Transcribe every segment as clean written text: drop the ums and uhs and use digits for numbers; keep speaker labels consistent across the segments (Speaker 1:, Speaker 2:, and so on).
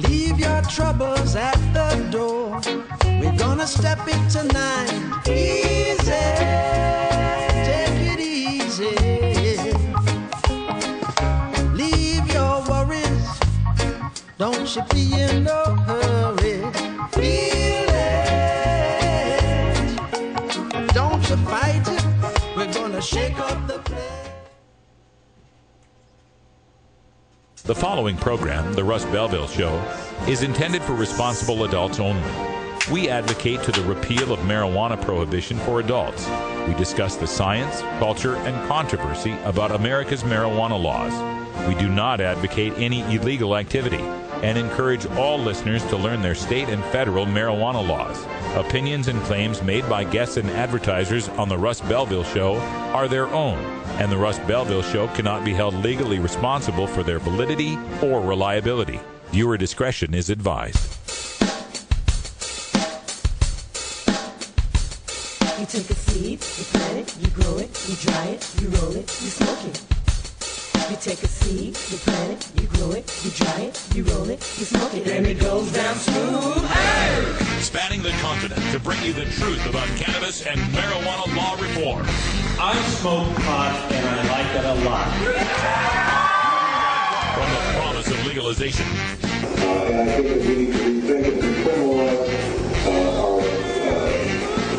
Speaker 1: Leave your troubles at the door. We're gonna step it tonight. Easy, take it easy. Leave your worries, don't you be in no hurry. Feel it, don't you fight it. We're gonna shake up the place.
Speaker 2: The following program, The Russ Belville Show, is intended for responsible adults only. We advocate to the repeal of marijuana prohibition for adults. We discuss the science, culture, and controversy about America's marijuana laws. We do not advocate any illegal activity and encourage all listeners to learn their state and federal marijuana laws. Opinions and claims made by guests and advertisers on The Russ Belville Show are their own, and The Russ Belville Show cannot be held legally responsible for their validity or reliability. Viewer discretion is advised.
Speaker 3: You take a seed, you plant it, you grow it, you dry it, you roll it, you smoke it. You take a seed, you plant it, you grow it, you dry it, you roll it, you smoke it. Then it goes down smooth. Hey!
Speaker 2: Spanning the continent to bring you the truth about cannabis and marijuana law reform.
Speaker 4: I smoke pot and I like it a lot.
Speaker 2: From the promise of legalization.
Speaker 5: And I think that we need to rethink and decriminalize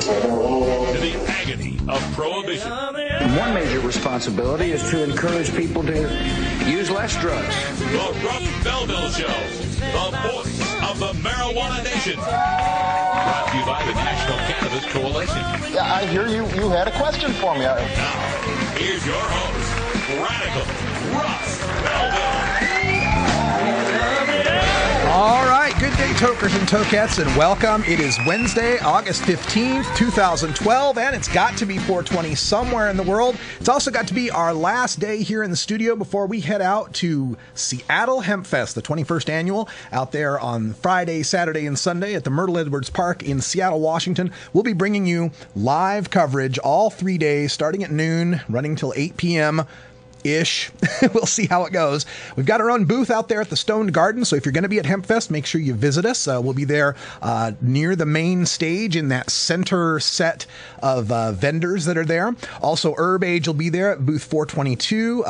Speaker 5: our marijuana laws.
Speaker 2: To the agony of prohibition.
Speaker 6: One major responsibility is to encourage people to use less drugs.
Speaker 2: The Russ Belville Show, the voice of the marijuana nation. Brought to you by the National Cannabis Coalition.
Speaker 7: Yeah, I hear you had a question for me.
Speaker 2: Now, here's your host, Radical Russ Belville.
Speaker 8: All right, good day, tokers and tokettes, and welcome. It is Wednesday, August 15th, 2012, and it's got to be 420 somewhere in the world. It's also got to be our last day here in the studio before we head out to Seattle Hemp Fest, the 21st annual, out there on Friday, Saturday, and Sunday at the Myrtle Edwards Park in Seattle, Washington. We'll be bringing you live coverage all 3 days, starting at noon, running till 8 p.m., ish. We'll see how it goes. We've got our own booth out there at the Stoned Garden, so if you're going to be at HempFest, make sure you visit us. We'll be there near the main stage in that center set of vendors that are there. Also, Herb Age will be there at booth 422.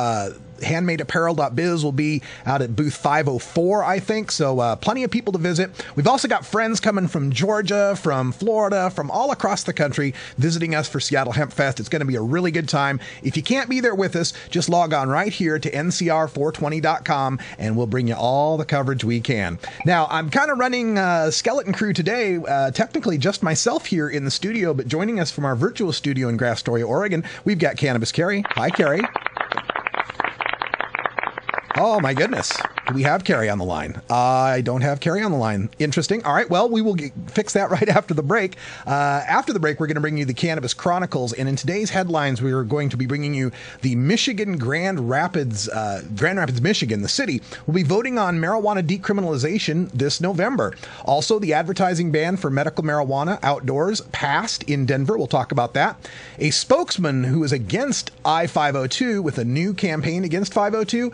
Speaker 8: HandmadeApparel.biz will be out at booth 504, I think. So plenty of people to visit. We've also got friends coming from Georgia, from Florida, from all across the country visiting us for Seattle Hemp Fest. It's going to be a really good time. If you can't be there with us, just log on right here to ncr420.com and we'll bring you all the coverage we can. Now, I'm kind of running skeleton crew today, technically just myself here in the studio, but joining us from our virtual studio in Grass Story, Oregon, we've got Cannabis Carrie. Hi, Carrie. Oh, my goodness. Do we have Carrie on the line? I don't have Carrie on the line. Interesting. All right. Well, we will fix that right after the break. After the break, we're going to bring you the Cannabis Chronicles. And in today's headlines, we are going to be bringing you the Michigan Grand Rapids, Michigan, the city, will be voting on marijuana decriminalization this November. Also, the advertising ban for medical marijuana outdoors passed in Denver. We'll talk about that. A spokesman who is against I-502 with a new campaign against 502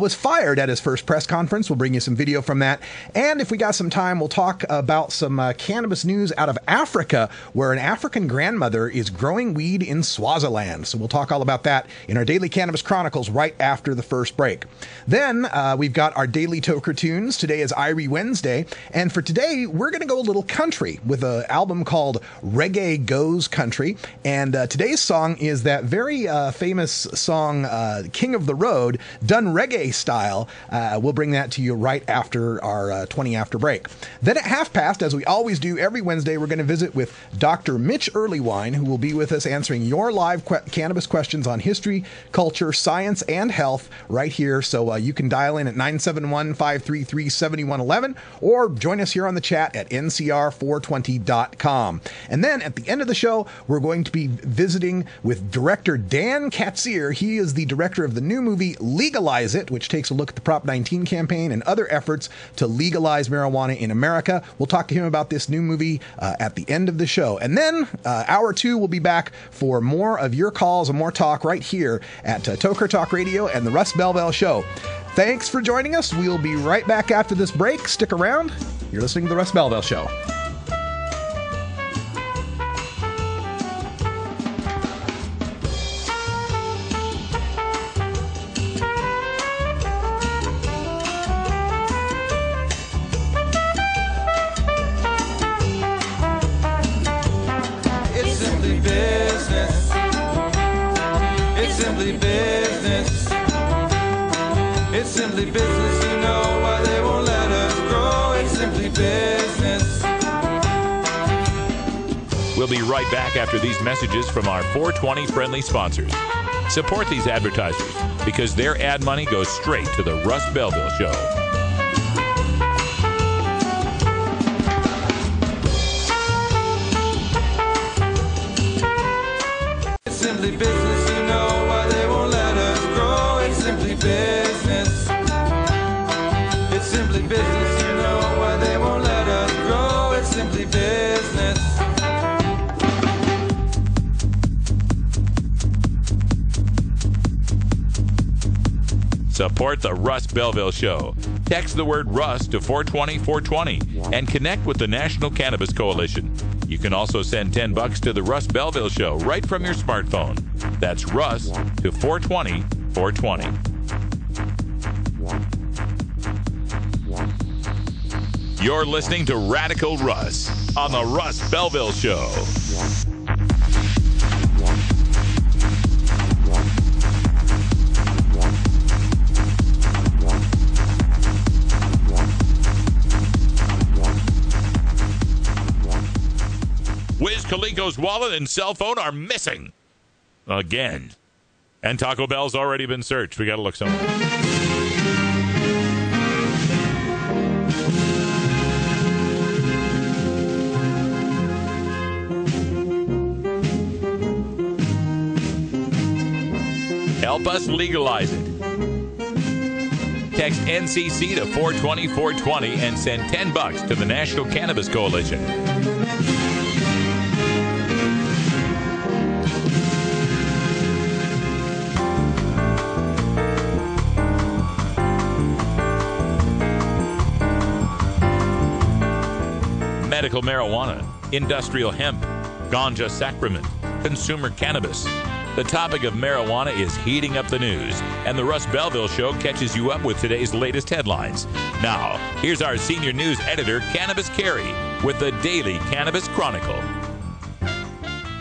Speaker 8: was fired at his first press conference. We'll bring you some video from that. And if we got some time, we'll talk about some cannabis news out of Africa, where an African grandmother is growing weed in Swaziland. So we'll talk all about that in our Daily Cannabis Chronicles right after the first break. Then we've got our Daily Toker Tunes. Today is Irie Wednesday. And for today, we're going to go a little country with an album called Reggae Goes Country. And today's song is that very famous song, King of the Road, done reggae style. We'll bring that to you right after our 20 after break. Then at half past, as we always do every Wednesday, we're going to visit with Dr. Mitch Earlywine, who will be with us answering your live cannabis questions on history, culture, science, and health right here. So you can dial in at 971-533-7111 or join us here on the chat at ncr420.com. And then at the end of the show, we're going to be visiting with director Dan Katzier. He is the director of the new movie Legalize It, which takes a look at the Prop 19 campaign and other efforts to legalize marijuana in America. We'll talk to him about this new movie at the end of the show. And then hour two, we'll be back for more of your calls and more talk right here at Toker Talk Radio and the Russ Belville Show. Thanks for joining us. We'll be right back after this break. Stick around. You're listening to The Russ Belville Show.
Speaker 1: It's simply business. It's simply business. It's simply business, you know why they won't let us grow. It's simply business.
Speaker 2: We'll be right back after these messages from our 420 friendly sponsors. Support these advertisers because their ad money goes straight to the Russ Belville Show.
Speaker 1: It's simply business, you know why they won't let us grow. It's simply business. It's simply business, you know why they won't let us grow. It's simply business.
Speaker 2: Support the Russ Belville Show. Text the word Russ to 420-420 and connect with the National Cannabis Coalition. You can also send $10 to the Russ Belville Show right from your smartphone. That's Russ to 420-420. You're listening to Radical Russ on the Russ Belville Show. Wiz Khalifa's wallet and cell phone are missing. Again. And Taco Bell's already been searched. We got to look somewhere. Help us legalize it. Text NCC to 420-420 and send $10 to the National Cannabis Coalition. Medical marijuana, industrial hemp, ganja sacrament, consumer cannabis. The topic of marijuana is heating up the news, and the Russ Belville Show catches you up with today's latest headlines. Now, here's our senior news editor, Cannabis Carey, with the Daily Cannabis Chronicle.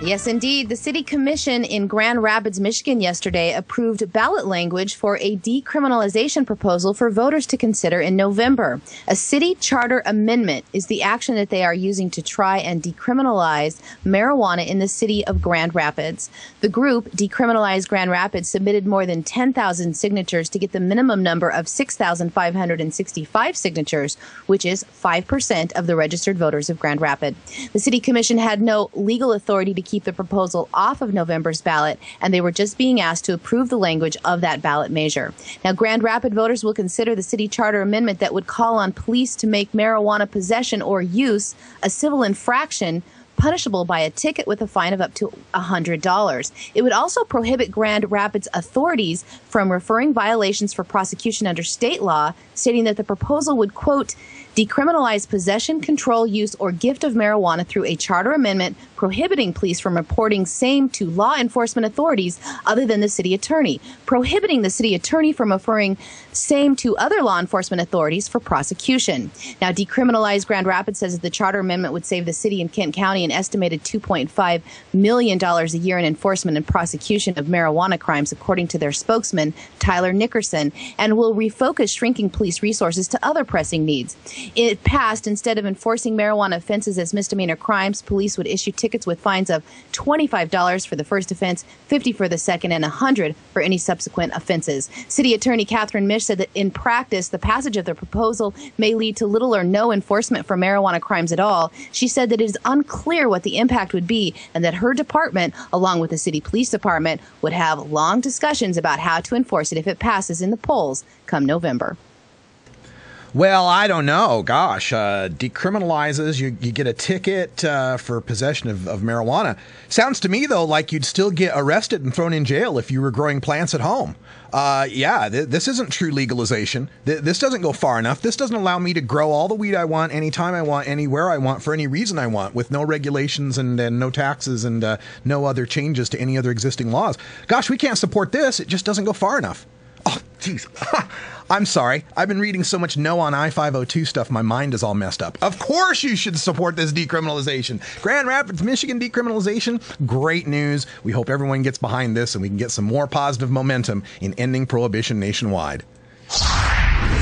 Speaker 9: Yes, indeed. The City Commission in Grand Rapids, Michigan yesterday approved ballot language for a decriminalization proposal for voters to consider in November. A city charter amendment is the action that they are using to try and decriminalize marijuana in the city of Grand Rapids. The group, Decriminalize Grand Rapids, submitted more than 10,000 signatures to get the minimum number of 6,565 signatures, which is 5% of the registered voters of Grand Rapids. The City Commission had no legal authority to keep the proposal off of November's ballot, and they were just being asked to approve the language of that ballot measure. Now, Grand Rapids voters will consider the city charter amendment that would call on police to make marijuana possession or use a civil infraction punishable by a ticket with a fine of up to $100. It would also prohibit Grand Rapids authorities from referring violations for prosecution under state law, stating that the proposal would, quote, decriminalize possession, control, use, or gift of marijuana through a charter amendment prohibiting police from reporting same to law enforcement authorities other than the city attorney, prohibiting the city attorney from referring same to other law enforcement authorities for prosecution. Now, Decriminalize Grand Rapids says that the charter amendment would save the city and Kent County an estimated $2.5 million a year in enforcement and prosecution of marijuana crimes, according to their spokesman, Tyler Nickerson, and will refocus shrinking police resources to other pressing needs. It passed, instead of enforcing marijuana offenses as misdemeanor crimes, police would issue tickets with fines of $25 for the first offense, $50 for the second, and $100 for any subsequent offenses. City Attorney Catherine Misch said that in practice, the passage of the proposal may lead to little or no enforcement for marijuana crimes at all. She said that it is unclear what the impact would be and that her department, along with the city police department, would have long discussions about how to enforce it if it passes in the polls come November.
Speaker 8: Well, I don't know. Gosh, decriminalizes, you get a ticket for possession of marijuana. Sounds to me, though, like you'd still get arrested and thrown in jail if you were growing plants at home. This isn't true legalization. This doesn't go far enough. This doesn't allow me to grow all the weed I want, anytime I want, anywhere I want, for any reason I want, with no regulations and no taxes and no other changes to any other existing laws. Gosh, we can't support this. It just doesn't go far enough. Oh, jeez. I'm sorry. I've been reading so much no on I-502 stuff, my mind is all messed up. Of course you should support this decriminalization. Grand Rapids, Michigan decriminalization, great news. We hope everyone gets behind this and we can get some more positive momentum in ending prohibition nationwide.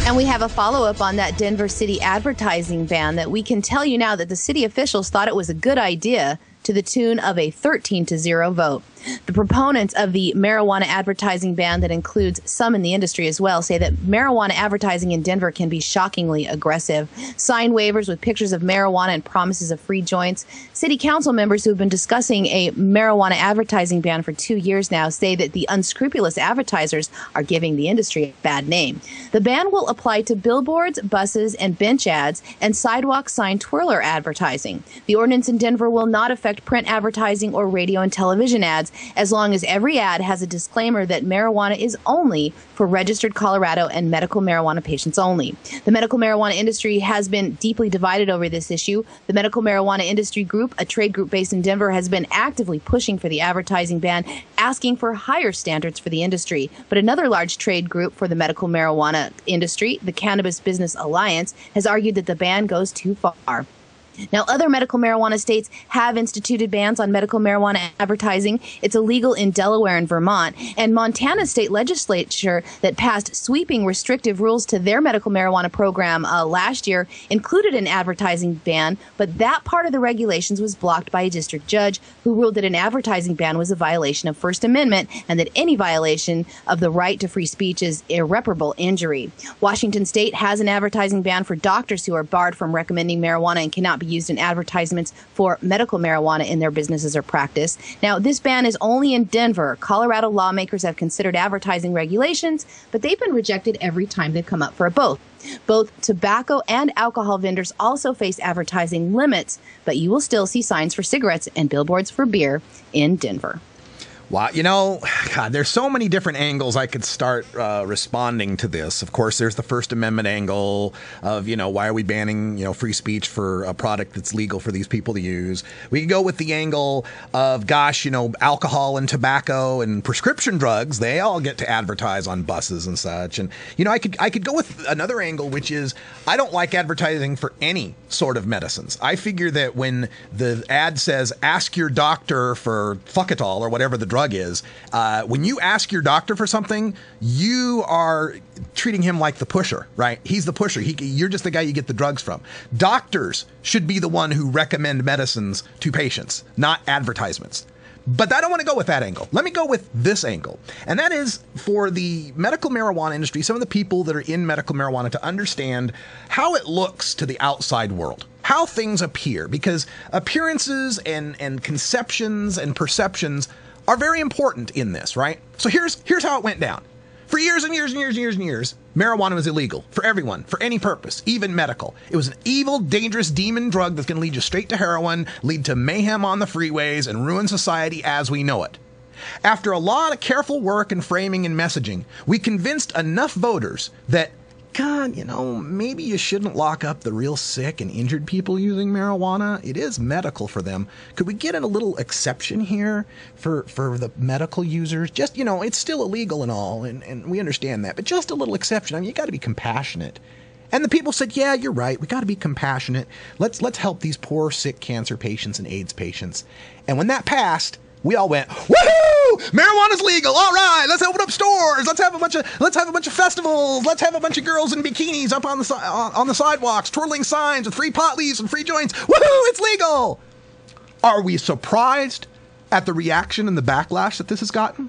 Speaker 9: And we have a follow-up on that Denver city advertising ban that we can tell you now that the city officials thought it was a good idea to the tune of a 13-0 vote. The proponents of the marijuana advertising ban that includes some in the industry as well say that marijuana advertising in Denver can be shockingly aggressive. Sign waivers with pictures of marijuana and promises of free joints. City council members who have been discussing a marijuana advertising ban for 2 years now say that the unscrupulous advertisers are giving the industry a bad name. The ban will apply to billboards, buses, and bench ads and sidewalk sign twirler advertising. The ordinance in Denver will not affect print advertising or radio and television ads, as long as every ad has a disclaimer that marijuana is only for registered Colorado and medical marijuana patients only. The medical marijuana industry has been deeply divided over this issue. The Medical Marijuana Industry Group, a trade group based in Denver, has been actively pushing for the advertising ban, asking for higher standards for the industry. But another large trade group for the medical marijuana industry, the Cannabis Business Alliance, has argued that the ban goes too far. Now, other medical marijuana states have instituted bans on medical marijuana advertising. It's illegal in Delaware and Vermont. And Montana's state legislature that passed sweeping restrictive rules to their medical marijuana program last year included an advertising ban, but that part of the regulations was blocked by a district judge who ruled that an advertising ban was a violation of First Amendment and that any violation of the right to free speech is irreparable injury. Washington state has an advertising ban for doctors who are barred from recommending marijuana and cannot be used in advertisements for medical marijuana in their businesses or practice. Now, this ban is only in Denver. Colorado lawmakers have considered advertising regulations, but they've been rejected every time they've come up for a vote. Both tobacco and alcohol vendors also face advertising limits, but you will still see signs for cigarettes and billboards for beer in Denver.
Speaker 8: Wow, God, there's so many different angles I could start responding to this. Of course, there's the First Amendment angle of, why are we banning, free speech for a product that's legal for these people to use? We could go with the angle of, alcohol and tobacco and prescription drugs, they all get to advertise on buses and such. And, I could go with another angle, which is I don't like advertising for any sort of medicines. I figure that when the ad says, ask your doctor for Fuckatol or whatever the drug is, when you ask your doctor for something, you are treating him like the pusher, right? He's the pusher. You're just the guy you get the drugs from. Doctors should be the one who recommend medicines to patients, not advertisements. But I don't want to go with that angle. Let me go with this angle. And that is for the medical marijuana industry, some of the people that are in medical marijuana to understand how it looks to the outside world, how things appear, because appearances and conceptions and perceptions are very important in this, right? So here's how it went down. For years and years and years and years and years, marijuana was illegal for everyone, for any purpose, even medical. It was an evil, dangerous demon drug that's going to lead you straight to heroin, lead to mayhem on the freeways, and ruin society as we know it. After a lot of careful work and framing and messaging, we convinced enough voters that, God, maybe you shouldn't lock up the real sick and injured people using marijuana. It is medical for them. Could we get in a little exception here for the medical users? Just, it's still illegal and all, and we understand that, but just a little exception. I mean, you got to be compassionate. And the people said, yeah, you're right. We got to be compassionate. Let's help these poor, sick cancer patients and AIDS patients. And when that passed, we all went, woohoo! Marijuana's legal. All right, let's open up stores. Let's have a bunch of festivals. Let's have a bunch of girls in bikinis up on the sidewalks, twirling signs with free pot leaves and free joints. Woohoo! It's legal. Are we surprised at the reaction and the backlash that this has gotten?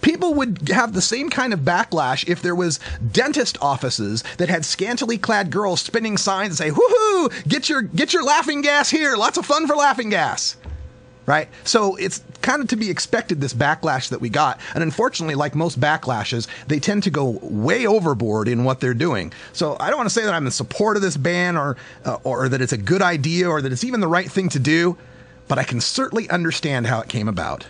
Speaker 8: People would have the same kind of backlash if there was dentist offices that had scantily clad girls spinning signs and say, woohoo! Get your laughing gas here. Lots of fun for laughing gas. Right? So it's kind of to be expected, this backlash that we got. And unfortunately, like most backlashes, they tend to go way overboard in what they're doing. So I don't want to say that I'm in support of this ban or that it's a good idea or that it's even the right thing to do, but I can certainly understand how it came about.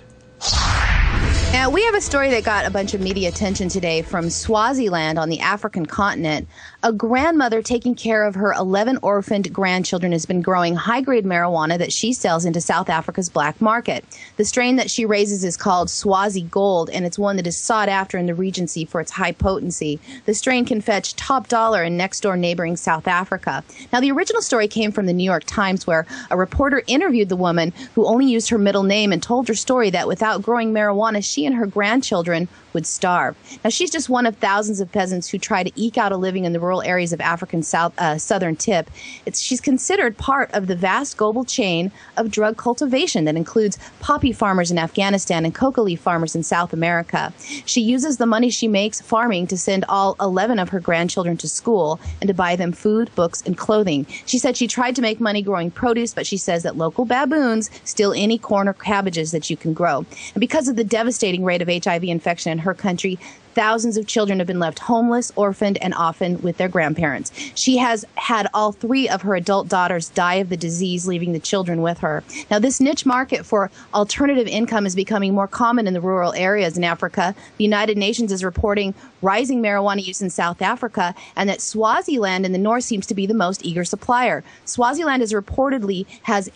Speaker 9: Now, we have a story that got a bunch of media attention today from Swaziland on the African continent. A grandmother taking care of her 11 orphaned grandchildren has been growing high-grade marijuana that she sells into South Africa's black market. The strain that she raises is called Swazi Gold, and it's one that is sought after in the Regency for its high potency. The strain can fetch top dollar in next-door neighboring South Africa. Now, the original story came from the New York Times, where a reporter interviewed the woman who only used her middle name and told her story that without growing marijuana, she and her grandchildren would starve. Now, she's just one of thousands of peasants who try to eke out a living in the rural areas of Africa's southern tip. She's considered part of the vast global chain of drug cultivation that includes poppy farmers in Afghanistan and coca leaf farmers in South America. She uses the money she makes farming to send all 11 of her grandchildren to school and to buy them food, books, and clothing. She said she tried to make money growing produce, but she says that local baboons steal any corn or cabbages that you can grow. And because of the devastating rate of HIV infection in her country, thousands of children have been left homeless, orphaned, and often with their grandparents. She has had all 3 of her adult daughters die of the disease, leaving the children with her. Now, this niche market for alternative income is becoming more common in the rural areas in Africa. The United Nations is reporting rising marijuana use in South Africa, and that Swaziland in the north seems to be the most eager supplier. Swaziland is reportedly has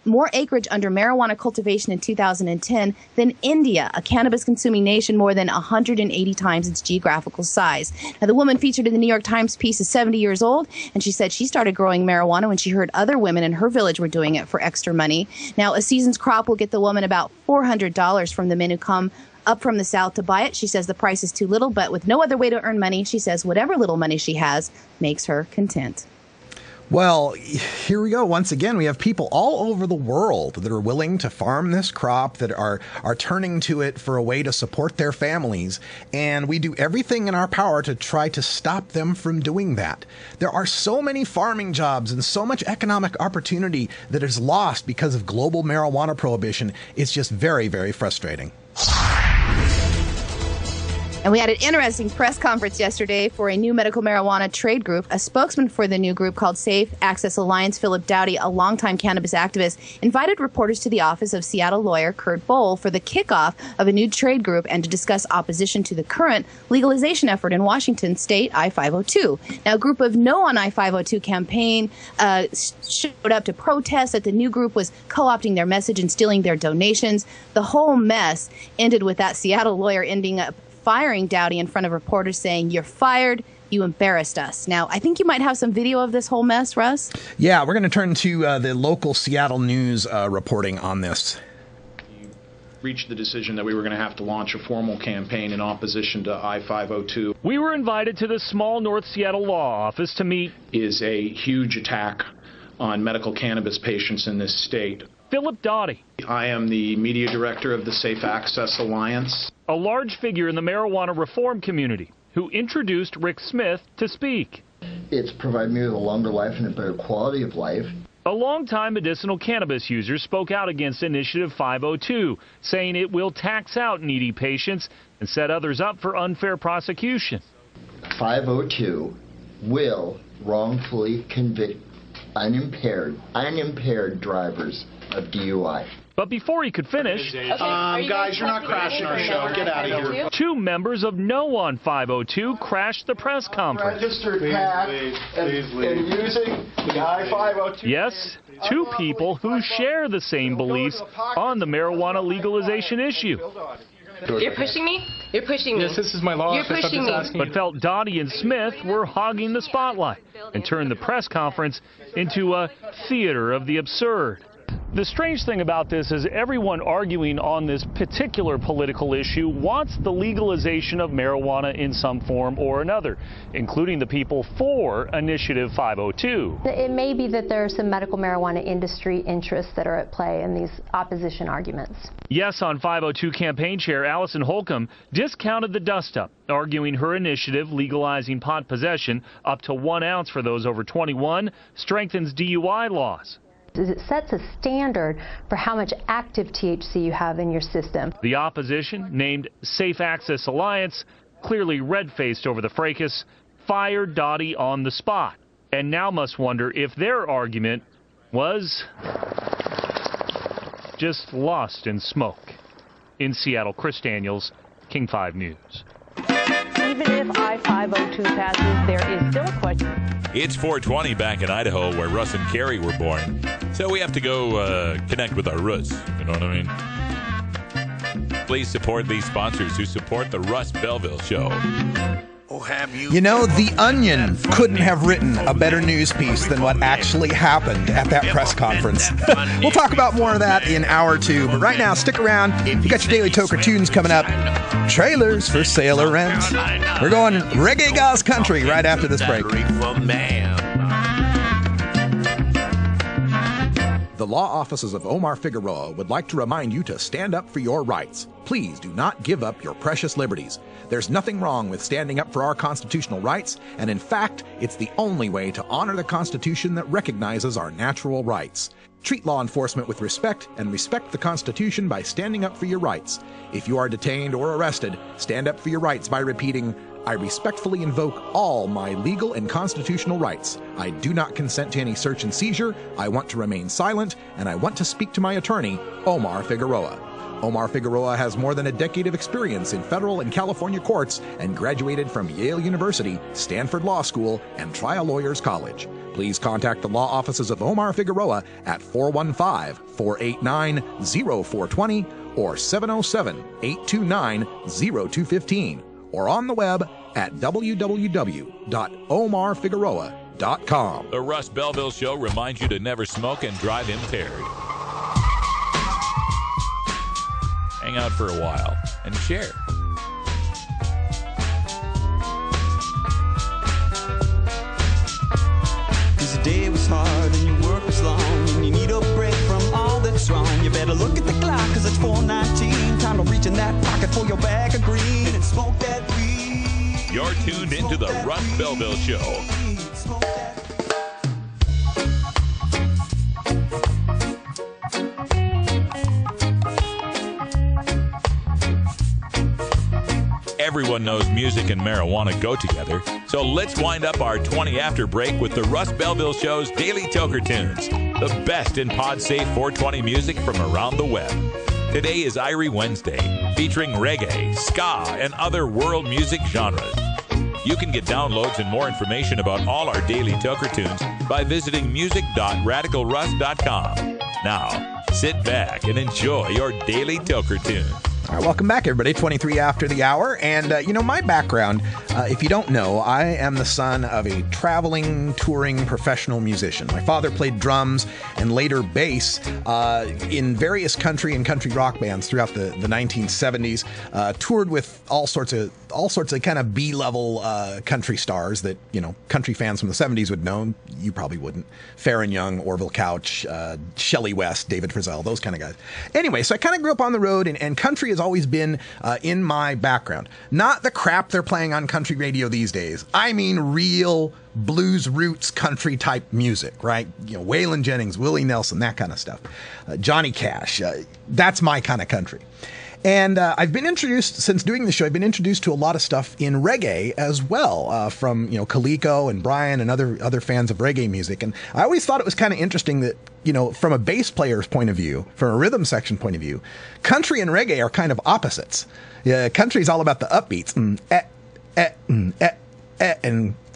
Speaker 9: more acreage under marijuana cultivation in 2010 than India, a cannabis-consuming nation more than 180 times its geographical size. Now, the woman featured in the New York Times piece is 70 years old, and she said she started growing marijuana when she heard other women in her village were doing it for extra money. Now, a season's crop will get the woman about $400 from the men who come up from the south to buy it. She says the price is too little, but with no other way to earn money, she says whatever little money she has makes her content.
Speaker 8: Well, here we go. Once again, we have people all over the world that are willing to farm this crop, that are turning to it for a way to support their families. And we do everything in our power to try to stop them from doing that. There are so many farming jobs and so much economic opportunity that is lost because of global marijuana prohibition. It's just very, very frustrating.
Speaker 9: And we had an interesting press conference yesterday for a new medical marijuana trade group. A spokesman for the new group called Safe Access Alliance, Philip Dowdy, a longtime cannabis activist, invited reporters to the office of Seattle lawyer Kurt Bohl for the kickoff of a new trade group and to discuss opposition to the current legalization effort in Washington state, I-502. Now, a group of No on I-502 campaign showed up to protest that the new group was co-opting their message and stealing their donations. The whole mess ended with that Seattle lawyer ending up firing Dowdy in front of reporters, saying, "You're fired. You embarrassed us." Now, I think you might have some video of this whole mess, Russ.
Speaker 8: Yeah, we're going to turn to the local Seattle news reporting on this.
Speaker 10: We reached the decision that we were going to have to launch a formal campaign in opposition to I-502.
Speaker 11: We were invited to the small North Seattle law office to meet.
Speaker 10: Is a huge attack on medical cannabis patients in this state.
Speaker 11: Philip Dowdy.
Speaker 10: I am the media director of the Safe Access Alliance,
Speaker 11: a large figure in the marijuana reform community, who introduced Rick Smith to speak.
Speaker 12: It's provided me with a longer life and a better quality of life.
Speaker 11: A longtime medicinal cannabis user spoke out against Initiative 502, saying it will tax out needy patients and set others up for unfair prosecution.
Speaker 12: 502 will wrongfully convict unimpaired drivers of DUI.
Speaker 11: But before he could finish,
Speaker 10: guys, you're not crashing our show. Get out of here.
Speaker 11: 2 members of No on 502 crashed the press conference.
Speaker 12: Registered path and using the I-502.
Speaker 11: Yes, 2 people who share the same beliefs on the marijuana legalization issue.
Speaker 13: You're pushing me? You're pushing me.
Speaker 14: Yes, this is my law office.
Speaker 13: You're pushing me.
Speaker 11: But felt Dowdy and Smith were hogging the spotlight and turned the press conference into a theater of the absurd. The strange thing about this is everyone arguing on this particular political issue wants the legalization of marijuana in some form or another, including the people for Initiative 502.
Speaker 15: It may be that there are some medical marijuana industry interests that are at play in these opposition arguments.
Speaker 11: Yes on 502 campaign chair Allison Holcomb discounted the dust-up, arguing her initiative legalizing pot possession up to 1 ounce for those over 21 strengthens DUI laws.
Speaker 15: is it sets a standard for how much active THC you have in your system.
Speaker 11: The opposition, named Safe Access Alliance, clearly red-faced over the fracas, fired Dottie on the spot, and now must wonder if their argument was just lost in smoke. In Seattle, Chris Daniels, King 5 News.
Speaker 14: Even if I-502 passes, there is still a question.
Speaker 2: It's 420 back in Idaho, where Russ and Carrie were born. So we have to go connect with our Russ. You know what I mean? Please support these sponsors who support the Russ Belville Show.
Speaker 8: You know, The Onion couldn't have written a better news piece than what actually happened at that press conference. We'll talk about more of that in hour 2, but right now, stick around. You got your Daily Toker tunes coming up. Trailers for sale or rent. We're going reggae gauze country right after this break. The law offices of Omar Figueroa would like to remind you to stand up for your rights. Please do not give up your precious liberties. There's nothing wrong with standing up for our constitutional rights, and in fact, it's the only way to honor the Constitution that recognizes our natural rights. Treat law enforcement with respect and respect the Constitution by standing up for your rights. If you are detained or arrested, stand up for your rights by repeating, "I respectfully invoke all my legal and constitutional rights. I do not consent to any search and seizure. I want to remain silent, and I want to speak to my attorney, Omar Figueroa." Omar Figueroa has more than a decade of experience in federal and California courts and graduated from Yale University, Stanford Law School, and Trial Lawyers College. Please contact the law offices of Omar Figueroa at 415-489-0420 or 707-829-0215. Or on the web at www.omarfigueroa.com.
Speaker 2: The Russ Belville Show reminds you to never smoke and drive impaired. Hang out for a while and share.
Speaker 16: Cause the day was hard and your work was long and you need a break from all that's wrong. You better look at the clock cause it's 4:19. Time to reach in that pocket for your bag of green and smoke that weed.
Speaker 2: You're tuned into the Russ Belville Show. Everyone knows music and marijuana go together, so let's wind up our 20 after break with the Russ Belville Show's Daily Toker Tunes, the best in pod-safe 420 music from around the web. Today is Irie Wednesday, featuring reggae, ska, and other world music genres. You can get downloads and more information about all our Daily Toker Tunes by visiting music.radicalruss.com. Now, sit back and enjoy your Daily Toker Tunes.
Speaker 8: All right, welcome back, everybody. 23 after the hour. And, my background, if you don't know, I am the son of a traveling, touring professional musician. My father played drums and later bass in various country and country rock bands throughout the 1970s, toured with all sorts of kind of B-level country stars that, country fans from the 70s would know. You probably wouldn't. Farron Young, Orville Couch, Shelley West, David Frizzell, those kind of guys. Anyway, so I kind of grew up on the road, and country has always been in my background. Not the crap they're playing on country radio these days. I mean real blues roots country type music, right? Waylon Jennings, Willie Nelson, that kind of stuff. Johnny Cash. That's my kind of country. And I've been introduced, since doing the show, I've been introduced to a lot of stuff in reggae as well, from, Kaliko and Brian and other fans of reggae music. And I always thought it was kind of interesting that, from a bass player's point of view, from a rhythm section point of view, country and reggae are kind of opposites. Yeah, country's all about the upbeats, and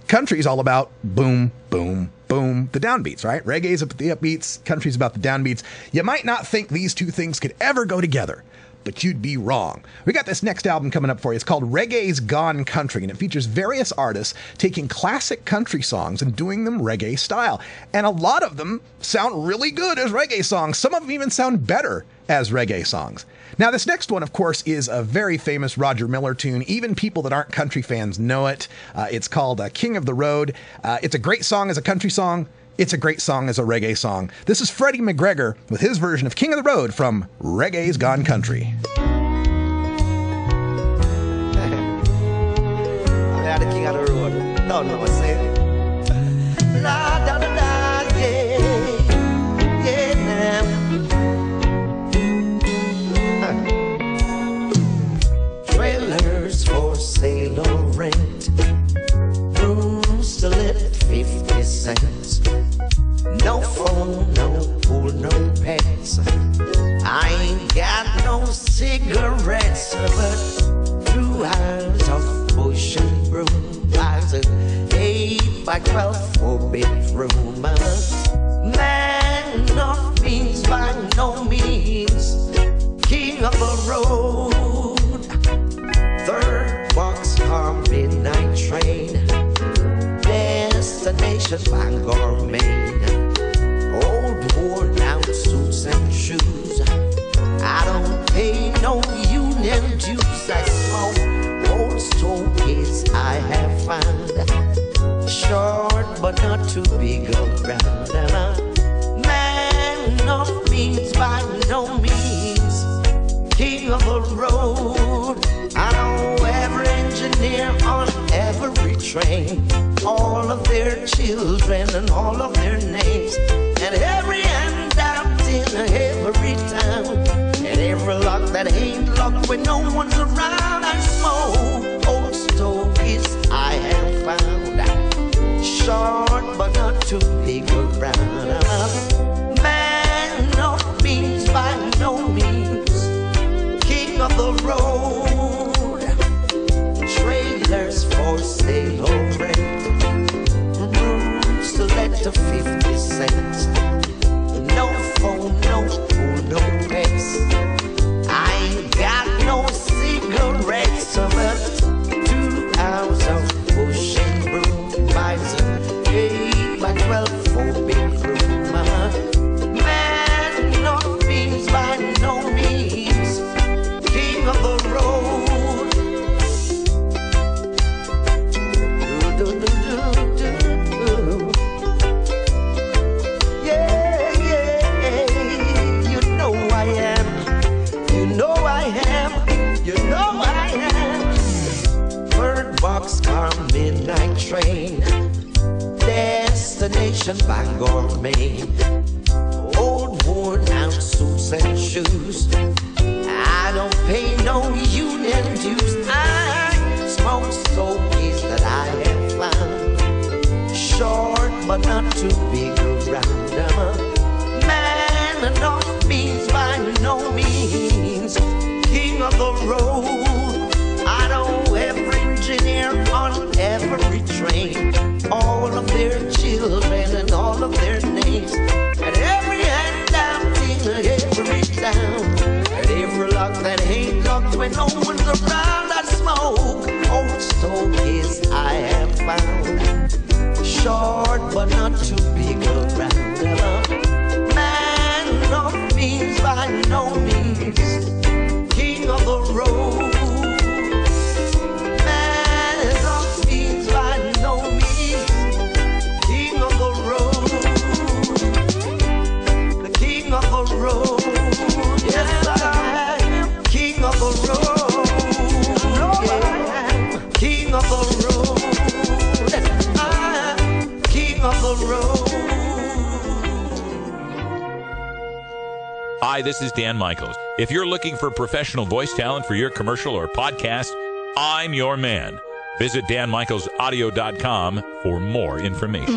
Speaker 8: country's all about boom, boom, boom, the downbeats, right? Reggae's about the upbeats, country's about the downbeats. You might not think these two things could ever go together, but you'd be wrong. We got this next album coming up for you. It's called Reggae's Gone Country, and it features various artists taking classic country songs and doing them reggae style. And a lot of them sound really good as reggae songs. Some of them even sound better as reggae songs. Now, this next one, of course, is a very famous Roger Miller tune. Even people that aren't country fans know it. It's called King of the Road. It's a great song as a country song. It's a great song as a reggae song. This is Freddie McGregor with his version of King of the Road from Reggae's Gone Country.
Speaker 16: I'm the king of the road. Don't know what I say. La da da da, yeah, yeah.
Speaker 17: by 12 4-bedroom. Man of means by no means, king of the road. Third boxcar midnight train, destination Bangor, Maine. Old worn out suits and shoes, I don't pay no union dues. I smoke old stogies I have found, short but not too big around. Man of means by no means, king of the road. I know every engineer on every train, all of their children and all of their names, and every handout in every town, and every lock that ain't locked when no one's around. I smoke old stogies I have found, short but not too big around. Man of means by no means, king of the road. Trailers for sale or rent, rooms to let to 50 cents. No phone, no food, no pets. I ain't got no cigarettes, but 2 hours of push and broom buys a 8 by 12 4-bedroom. Man of means by no means, king of the road. Yeah, yeah, you know I am. You know I am. You know I am. Third boxcar midnight train, destination Bangor, Maine. Old worn out suits and shoes, I don't pay no union dues. I smoke stogies that I have found, short but not too big around. Man of means by no means, king of the road. I know every engineer on every train, all of their children and all of their names, and every handout in every town, and every lock that ain't locked when no one's around. I smoke old stogies I have found, short but not too big around. Man of means by no means, king of the road. Man of means by no means, king of the road. The king of the road. Yes, I am king of the road. No, I am king of the road. I am king of the road.
Speaker 2: Hi, this is Dan Michaels. If you're looking for professional voice talent for your commercial or podcast, I'm your man. Visit danmichaelsaudio.com for more information.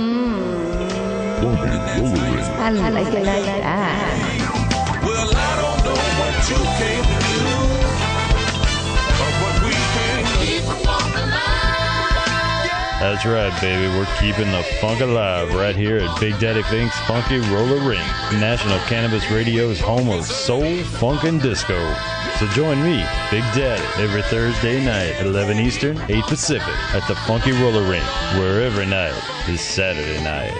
Speaker 14: I like it like that.
Speaker 1: Well, I don't know what you came to do, but what we came to keep the funk alive.
Speaker 18: That's right, baby. We're keeping the funk alive right here at Big Daddy Fink's Funky Roller Ring. National Cannabis Radio's home of soul, funk, and disco. So join me, Big Daddy, every Thursday night at 11 Eastern, 8 Pacific at the Funky Roller Ring, where every night is Saturday night.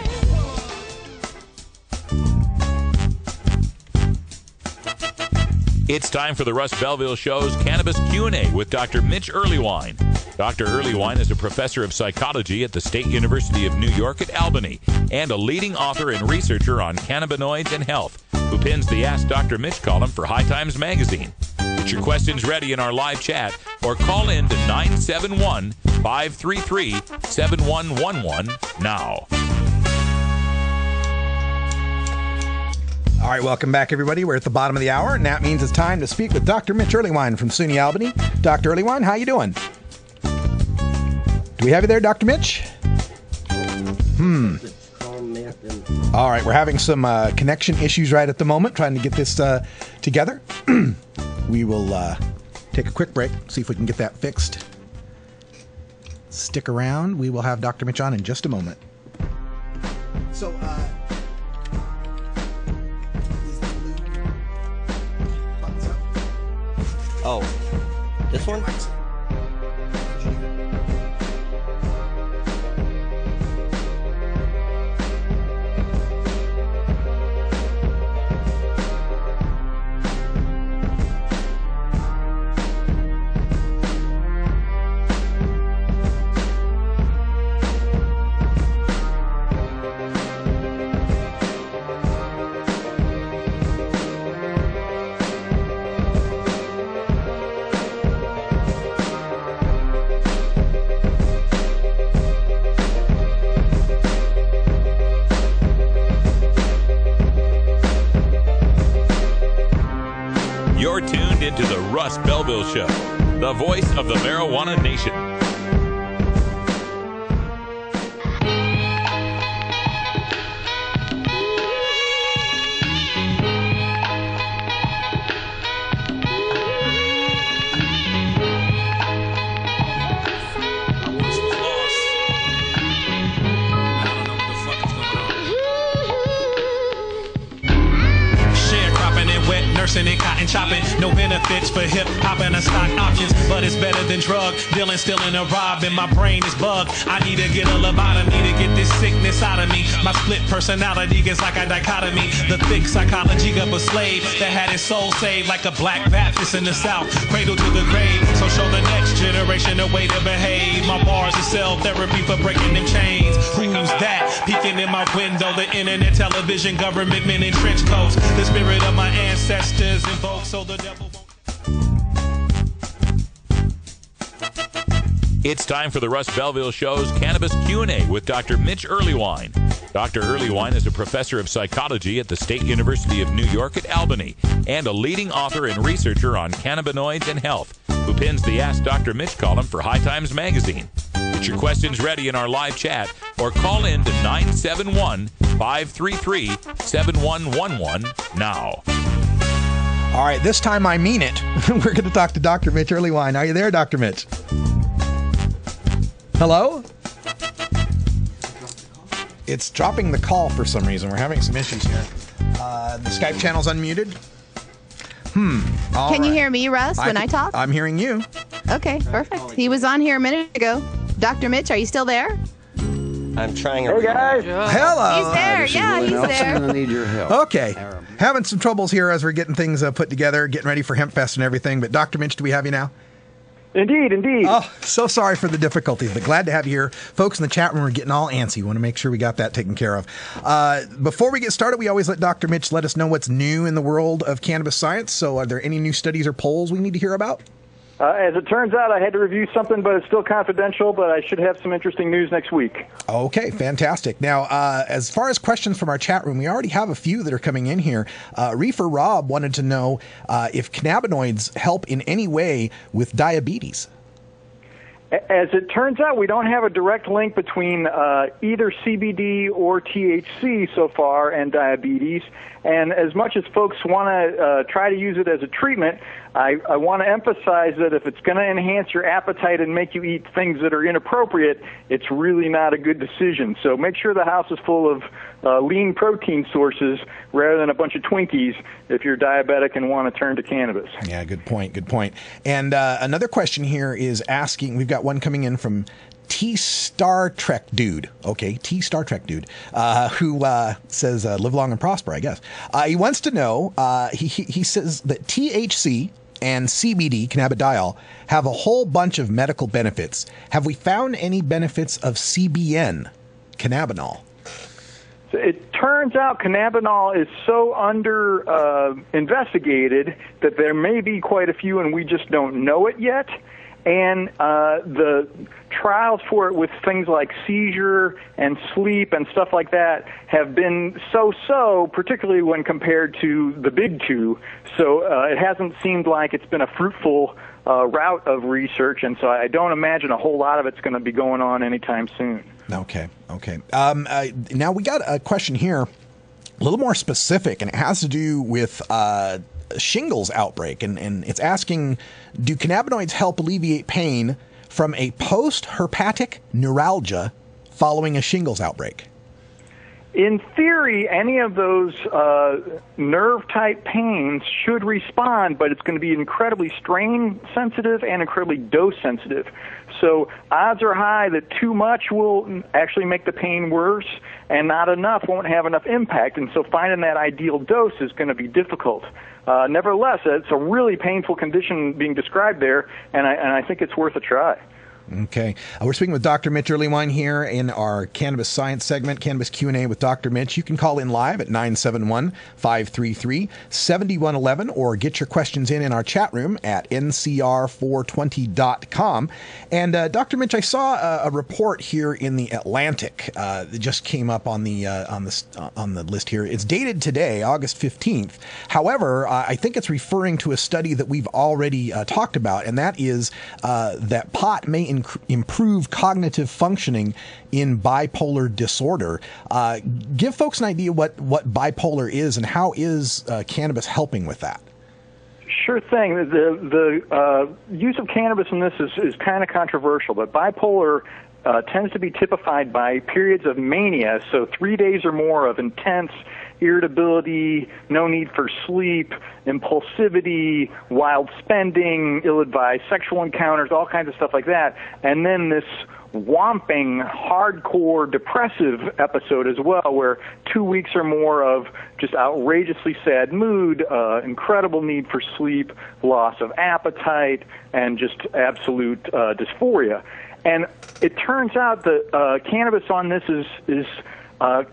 Speaker 2: It's time for the Russ Belville Show's Cannabis Q&A with Dr. Mitch Earlywine. Dr. Earlywine is a professor of psychology at the State University of New York at Albany and a leading author and researcher on cannabinoids and health, who pins the Ask Dr. Mitch column for High Times magazine. Get your questions ready in our live chat or call in to 971-533-7111 now.
Speaker 8: All right, welcome back, everybody. We're at the bottom of the hour, and that means it's time to speak with Dr. Mitch Earlywine from SUNY Albany. Dr. Earlywine, how you doing? Do we have you there, Dr. Mitch? All right, we're having some connection issues right at the moment, trying to get this together. We will take a quick break, see if we can get that fixed. Stick around. We will have Dr. Mitch on in just a moment. So,
Speaker 19: oh, this one?
Speaker 2: You're tuned into the Russ Belville Show, the voice of the marijuana nation.
Speaker 20: Nursing and cotton chopping, no benefits for hip hop and stock options, but it's better than drug dealing, stealing and robbing. My brain is bugged. I need to get a lobotomy to get this sickness out of me. My split personality gets like a dichotomy. The thick psychology of a slave that had his soul saved, like a black Baptist in the South, cradle to the grave. So show the next generation a way to behave. My bars are cell therapy for breaking them chains. Who's that peeking in my window? The internet, television, government men in trench coats. The spirit of my ancestors invoke, so the devil won't.
Speaker 2: It's time for the Russ Belville Show's Cannabis Q&A with Dr. Mitch Earlywine. Dr. Earlywine is a professor of psychology at the State University of New York at Albany and a leading author and researcher on cannabinoids and health, who pins the Ask Dr. Mitch column for High Times magazine. Get your questions ready in our live chat or call in to 971-533-7111 now.
Speaker 8: All right, this time I mean it. We're going to talk to Dr. Mitch Earlywine. Are you there, Dr. Mitch? Hello? It's dropping the call for some reason. We're having some issues here. The Skype channel's unmuted.
Speaker 9: Can you hear me, Russ, when I talk?
Speaker 8: I'm hearing you.
Speaker 9: Okay, perfect. He was on here a minute ago. Dr. Mitch, are you still there?
Speaker 19: I'm trying.
Speaker 7: Hey, guys.
Speaker 8: Hello.
Speaker 9: He's there. Yeah, he's there.
Speaker 6: I'm going to need your help.
Speaker 8: Okay. Having some troubles here as we're getting things put together, getting ready for Hemp Fest and everything. But Dr. Mitch, do we have you now?
Speaker 7: Indeed.
Speaker 8: Oh, so sorry for the difficulties, but glad to have you here. Folks in the chat room are getting all antsy. We want to make sure we got that taken care of. Before we get started, we always let Dr. Mitch let us know what's new in the world of cannabis science. So are there any new studies or polls we need to hear about?
Speaker 7: As it turns out, I had to review something, but it's still confidential, but I should have some interesting news next week.
Speaker 8: Okay, fantastic. Now, as far as questions from our chat room, we already have a few that are coming in here. Reefer Rob wanted to know if cannabinoids help in any way with diabetes.
Speaker 7: As it turns out, we don't have a direct link between either CBD or THC so far and diabetes. And as much as folks want to try to use it as a treatment, I want to emphasize that if it's going to enhance your appetite and make you eat things that are inappropriate, it's really not a good decision. So make sure the house is full of lean protein sources rather than a bunch of Twinkies if you're diabetic and want to turn to cannabis.
Speaker 8: Yeah, good point. And another question here is asking, we've got one coming in from T-Star Trek Dude. Okay, T-Star Trek Dude, who says, live long and prosper, I guess. He wants to know, he says that THC and CBD, cannabidiol, have a whole bunch of medical benefits. Have we found any benefits of CBN, cannabinol?
Speaker 7: So it turns out cannabinol is so investigated that there may be quite a few and we just don't know it yet. And the trials for it with things like seizure and sleep and stuff like that have been so-so, particularly when compared to the big two. So it hasn't seemed like it's been a fruitful route of research, and so I don't imagine a whole lot of it's going to be going on anytime soon.
Speaker 8: Okay. Now we got a question here, a little more specific, and it has to do with shingles outbreak, and it's asking, do cannabinoids help alleviate pain from a post-herpetic neuralgia following a shingles outbreak?
Speaker 7: In theory, any of those nerve-type pains should respond, but it's going to be incredibly strain-sensitive and incredibly dose-sensitive. So odds are high that too much will actually make the pain worse, and not enough won't have enough impact. And so finding that ideal dose is going to be difficult. Nevertheless, it's a really painful condition being described there, and I think it's worth a try.
Speaker 8: Okay. We're speaking with Dr. Mitch Earlywine here in our Cannabis Science segment, Cannabis Q&A with Dr. Mitch. You can call in live at 971-533-7111 or get your questions in our chat room at ncr420.com. And Dr. Mitch, I saw a report here in the Atlantic that just came up on the list here. It's dated today, August 15th. However, I think it's referring to a study that we've already talked about, and that is that pot may improve cognitive functioning in bipolar disorder. Give folks an idea what bipolar is and how is cannabis helping with that?
Speaker 7: Sure thing. The use of cannabis in this is kind of controversial, but bipolar tends to be typified by periods of mania, so 3 days or more of intense irritability, no need for sleep, impulsivity, wild spending, ill-advised sexual encounters, all kinds of stuff like that. And then this whomping, hardcore depressive episode as well, where 2 weeks or more of just outrageously sad mood, incredible need for sleep, loss of appetite, and just absolute dysphoria. And it turns out that cannabis on this is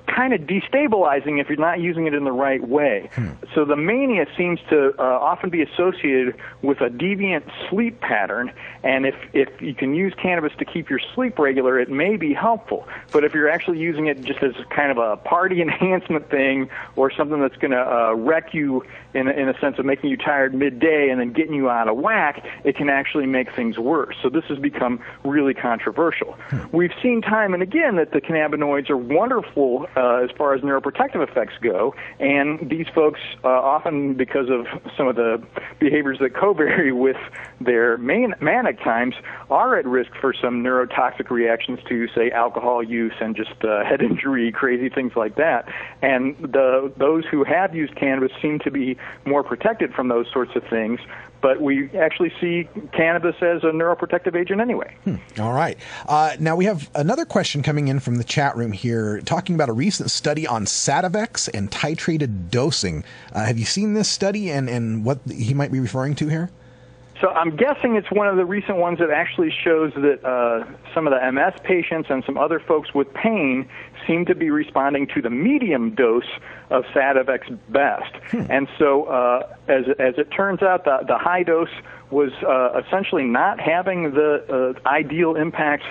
Speaker 7: kind of destabilizing if you're not using it in the right way. So the mania seems to often be associated with a deviant sleep pattern, and if you can use cannabis to keep your sleep regular, it may be helpful. But if you're actually using it just as kind of a party enhancement thing or something that's going to wreck you in a sense of making you tired midday and then getting you out of whack, it can actually make things worse. So this has become really controversial. We've seen time and again that the cannabinoids are wonderful as far as neuroprotective effects go, and these folks often, because of some of the behaviors that co-vary with their manic times, are at risk for some neurotoxic reactions to, say, alcohol use and just head injury, crazy things like that. And those who have used cannabis seem to be more protected from those sorts of things, but we actually see cannabis as a neuroprotective agent anyway.
Speaker 8: All right. Now we have another question coming in from the chat room here, talking about a recent study on Sativex and titrated dosing. Have you seen this study and what he might be referring to here?
Speaker 7: So I'm guessing it's one of the recent ones that actually shows that some of the MS patients and some other folks with pain seem to be responding to the medium dose of Sativex best. And so as it turns out, the high dose was essentially not having the ideal impact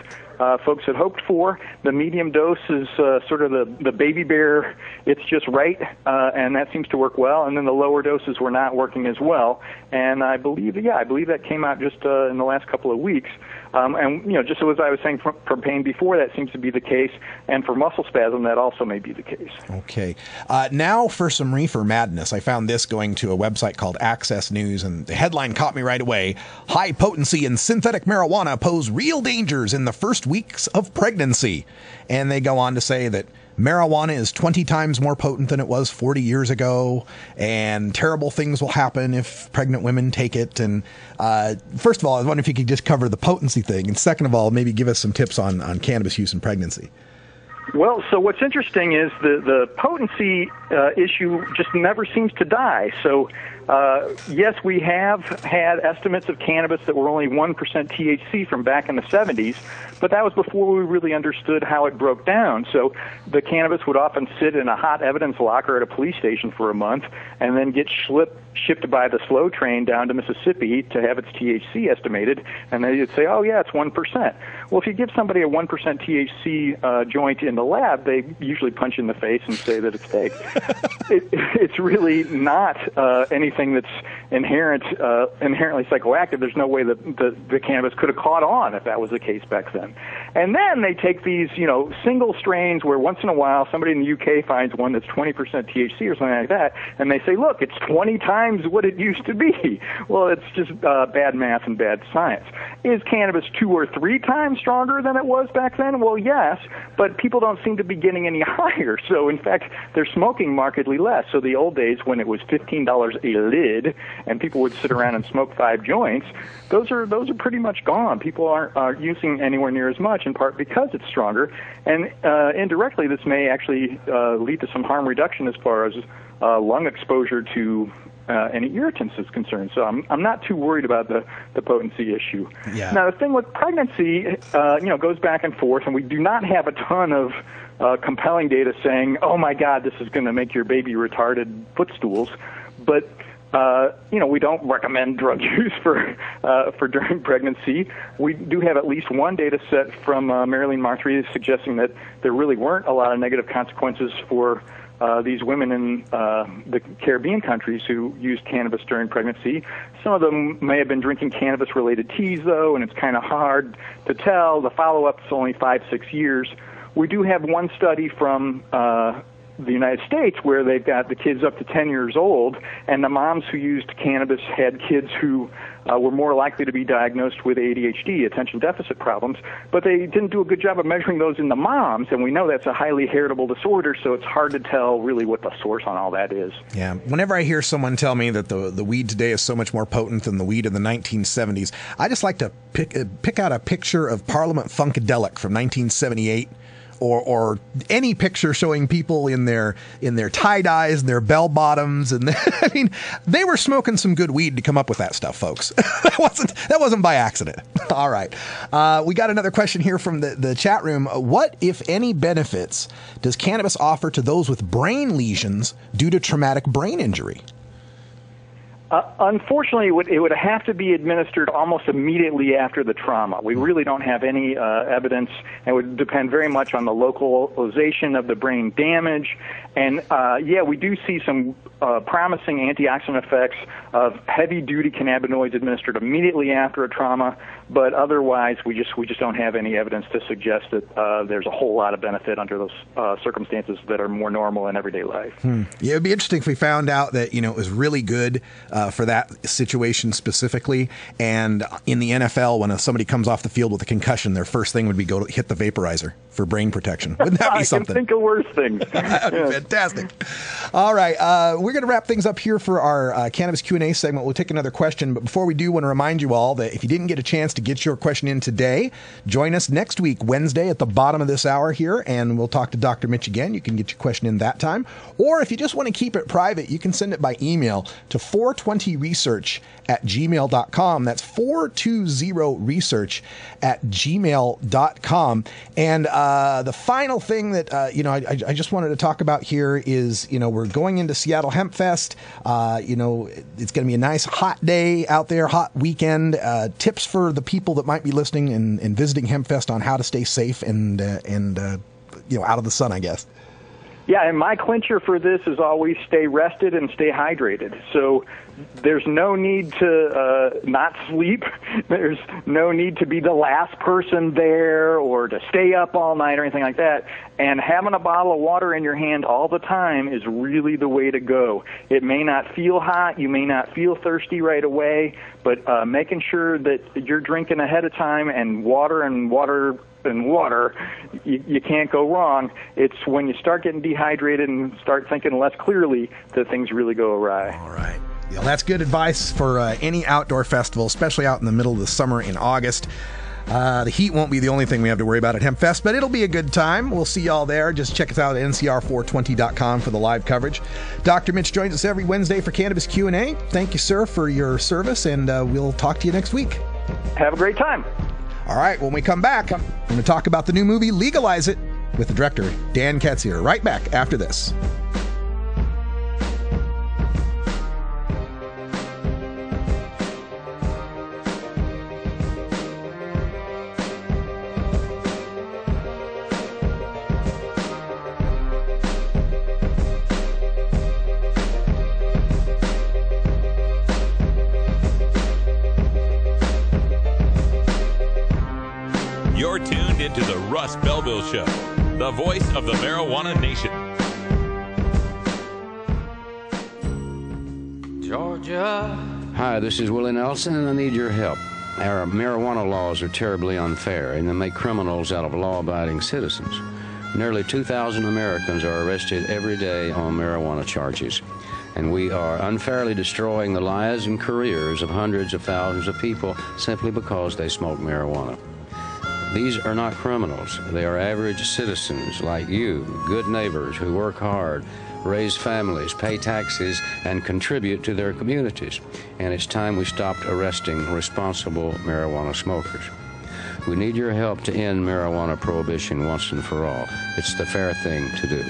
Speaker 7: folks had hoped for. The medium dose is sort of the baby bear, it's just right, and that seems to work well. And then the lower doses were not working as well. And I believe that came out just in the last couple of weeks. And, you know, just as I was saying for pain before, that seems to be the case. And for muscle spasm, that also may be the case.
Speaker 8: Okay. Now for some reefer madness. I found this going to a website called Access News, and the headline caught me right away. High potency and synthetic marijuana pose real dangers in the first weeks of pregnancy. And they go on to say that marijuana is 20 times more potent than it was 40 years ago, and terrible things will happen if pregnant women take it. And first of all, I was wondering if you could just cover the potency thing, and second of all, maybe give us some tips on cannabis use in pregnancy.
Speaker 7: Well, so what's interesting is the potency issue just never seems to die. So, yes, we have had estimates of cannabis that were only 1% THC from back in the 70s, but that was before we really understood how it broke down. So the cannabis would often sit in a hot evidence locker at a police station for a month and then get shipped by the slow train down to Mississippi to have its THC estimated, and they'd say, oh, yeah, it's 1%. Well, if you give somebody a 1% THC joint in the lab, they usually punch you in the face and say that it's fake. It's really not anything that's inherently psychoactive, there's no way that the cannabis could have caught on if that was the case back then. And then they take these, single strains where once in a while somebody in the UK finds one that's 20% THC or something like that, and they say, look, it's 20 times what it used to be. Well, it's just bad math and bad science. Is cannabis 2 or 3 times stronger than it was back then? Well, yes, but people don't seem to be getting any higher. So, in fact, they're smoking markedly less. So the old days when it was $15 a lid and people would sit around and smoke 5 joints, those are pretty much gone. People aren't using anywhere near as much, in part because it's stronger. And indirectly, this may actually lead to some harm reduction as far as lung exposure to any irritants is concerned. So I'm not too worried about the potency issue.
Speaker 8: Yeah.
Speaker 7: Now, the thing with pregnancy, goes back and forth, and we do not have a ton of compelling data saying, oh, my God, this is going to make your baby retarded footstools. But we don't recommend drug use for during pregnancy. We do have at least one data set from Marilyn Martry suggesting that there really weren't a lot of negative consequences for these women in the Caribbean countries who used cannabis during pregnancy. Some of them may have been drinking cannabis-related teas, though, and it's kind of hard to tell. The follow-up is only 5-6 years. We do have one study from the United States where they've got the kids up to 10 years old, and the moms who used cannabis had kids who were more likely to be diagnosed with ADHD, attention deficit problems, but they didn't do a good job of measuring those in the moms, and we know that's a highly heritable disorder, so it's hard to tell really what the source on all that is.
Speaker 8: Yeah. Whenever I hear someone tell me that the weed today is so much more potent than the weed in the 1970s, I just like to pick out a picture of Parliament Funkadelic from 1978. Or any picture showing people in their tie-dyes and their bell-bottoms. And I mean, they were smoking some good weed to come up with that stuff, folks. That wasn't by accident. All right. We got another question here from the chat room. What, if any, benefits does cannabis offer to those with brain lesions due to traumatic brain injury?
Speaker 7: Unfortunately, it would have to be administered almost immediately after the trauma. We really don't have any evidence. It would depend very much on the localization of the brain damage. And, we do see some promising antioxidant effects of heavy-duty cannabinoids administered immediately after a trauma, but otherwise we just don't have any evidence to suggest that there's a whole lot of benefit under those circumstances that are more normal in everyday life.
Speaker 8: Yeah, it would be interesting if we found out that, it was really good for that situation specifically, and in the NFL, when somebody comes off the field with a concussion, their first thing would be go hit the vaporizer for brain protection. Wouldn't that be something?
Speaker 7: I can think of worse things.
Speaker 8: That would be fantastic. All right, we're going to wrap things up here for our Cannabis Q&A segment. We'll take another question, but before we do, I want to remind you all that if you didn't get a chance to get your question in today, join us next week, Wednesday, at the bottom of this hour here, and we'll talk to Dr. Mitch again. You can get your question in that time. Or if you just want to keep it private, you can send it by email to 420research@gmail.com. That's 420research@gmail.com. And the final thing that, I just wanted to talk about here is, we're going into Seattle Hemp Fest. It's going to be a nice hot day out there, hot weekend. Tips for the people that might be listening and visiting Hemp Fest on how to stay safe and out of the sun, I guess.
Speaker 7: Yeah, and my clincher for this is always stay rested and stay hydrated. So there's no need to not sleep. There's no need to be the last person there or to stay up all night or anything like that. And having a bottle of water in your hand all the time is really the way to go. It may not feel hot. You may not feel thirsty right away, but making sure that you're drinking ahead of time and water, you can't go wrong. It's when you start getting dehydrated and start thinking less clearly that things really go awry.
Speaker 8: All right. Yeah, that's good advice for any outdoor festival, especially out in the middle of the summer in August. The heat won't be the only thing we have to worry about at HempFest, but it'll be a good time. We'll see y'all there. Just check us out at ncr420.com for the live coverage. Dr. Mitch joins us every Wednesday for Cannabis Q&A. Thank you, sir, for your service, and we'll talk to you next week.
Speaker 7: Have a great time.
Speaker 8: All right, when we come back, I'm going to talk about the new movie, Legalize It, with the director, Dan Katz here. Right back after this.
Speaker 2: into the Russ Belville Show, the voice of the marijuana nation.
Speaker 6: Georgia. Hi, this is Willie Nelson, and I need your help. Our marijuana laws are terribly unfair, and they make criminals out of law-abiding citizens. Nearly 2,000 Americans are arrested every day on marijuana charges, and we are unfairly destroying the lives and careers of hundreds of thousands of people simply because they smoke marijuana. These are not criminals. They are average citizens like you, good neighbors who work hard, raise families, pay taxes, and contribute to their communities. And it's time we stopped arresting responsible marijuana smokers. We need your help to end marijuana prohibition once and for all. It's the fair thing to do.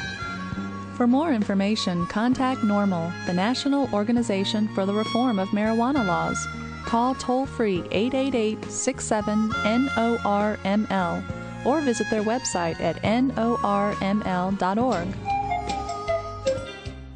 Speaker 21: For more information, contact NORML, the National Organization for the Reform of Marijuana Laws. Call toll-free 888-67-NORML or visit their website at norml.org.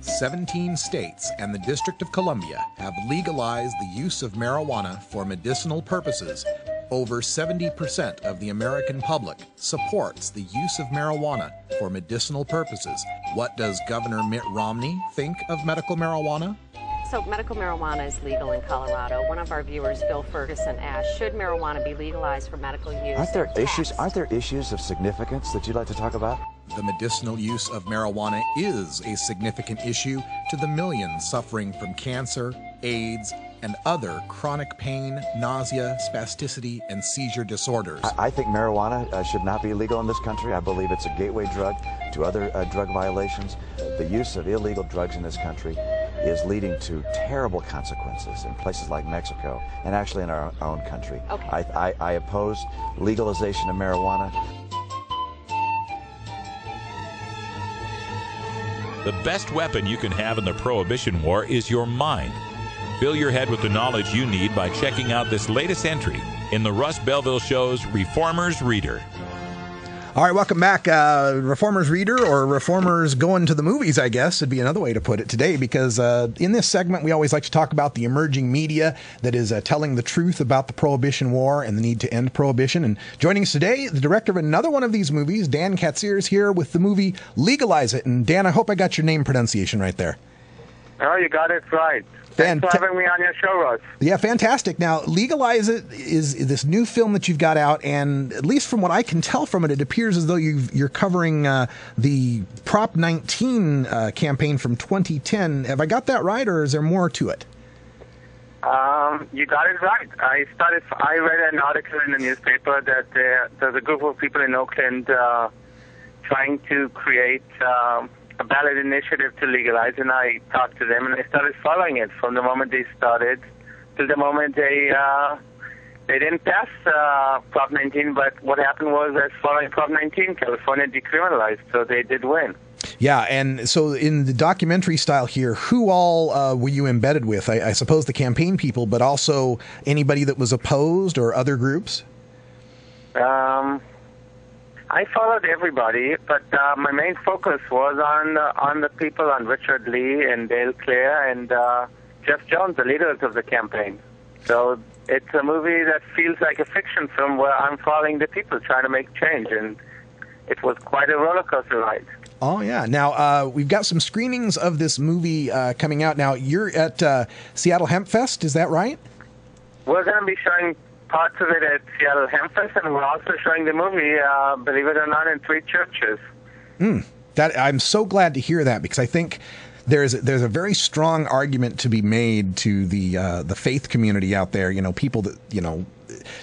Speaker 8: 17 states and the District of Columbia have legalized the use of marijuana for medicinal purposes. Over 70% of the American public supports the use of marijuana for medicinal purposes. What does Governor Mitt Romney think of medical marijuana?
Speaker 22: So medical marijuana is legal in Colorado. One of our viewers, Bill Ferguson, asked, should marijuana be legalized for medical use?
Speaker 23: Aren't there issues of significance that you'd like to talk about?
Speaker 8: The medicinal use of marijuana is a significant issue to the millions suffering from cancer, AIDS, and other chronic pain, nausea, spasticity, and seizure disorders.
Speaker 23: I think marijuana should not be legal in this country. I believe it's a gateway drug to other drug violations. The use of illegal drugs in this country is leading to terrible consequences in places like Mexico and actually in our own country.
Speaker 22: Okay.
Speaker 23: I oppose legalization of marijuana.
Speaker 2: The best weapon you can have in the prohibition war is your mind. Fill your head with the knowledge you need by checking out this latest entry in the Russ Belville Show's Reformer's Reader.
Speaker 8: All right, welcome back. Reformer's Reader, or Reformers Going to the Movies, I guess, would be another way to put it today, because in this segment, we always like to talk about the emerging media that is telling the truth about the Prohibition War and the need to end Prohibition. And joining us today, the director of another one of these movies, Dan Katzir, is here with the movie Legalize It. And Dan, I hope I got your name pronunciation right there.
Speaker 24: Oh, you got it right. Thanks for having me on your show, Russ.
Speaker 8: Yeah, fantastic. Now, Legalize It is this new film that you've got out, and at least from what I can tell from it, it appears as though you're covering the Prop 19 campaign from 2010. Have I got that right, or is there more to it?
Speaker 24: You got it right. I read an article in the newspaper that there's a group of people in Oakland trying to create a ballot initiative to legalize, and I talked to them, and I started following it from the moment they started to the moment they didn't pass Prop 19, but what happened was that following Prop 19, California decriminalized, so they did win.
Speaker 8: Yeah, and so in the documentary style here, who all were you embedded with? I suppose the campaign people, but also anybody that was opposed or other groups?
Speaker 24: I followed everybody, but my main focus was on the people, on Richard Lee and Dale Clare and Jeff Jones, the leaders of the campaign. So it's a movie that feels like a fiction film where I'm following the people trying to make change, and it was quite a roller coaster ride.
Speaker 8: Oh, yeah. Now, we've got some screenings of this movie coming out. Now, you're at Seattle Hemp Fest, is that right?
Speaker 24: We're going to be showing parts of it at Seattle Hemp Fest, and we're also showing the movie, believe it or not, in 3 churches.
Speaker 8: I'm so glad to hear that, because I think there's a very strong argument to be made to the faith community out there. You know, people that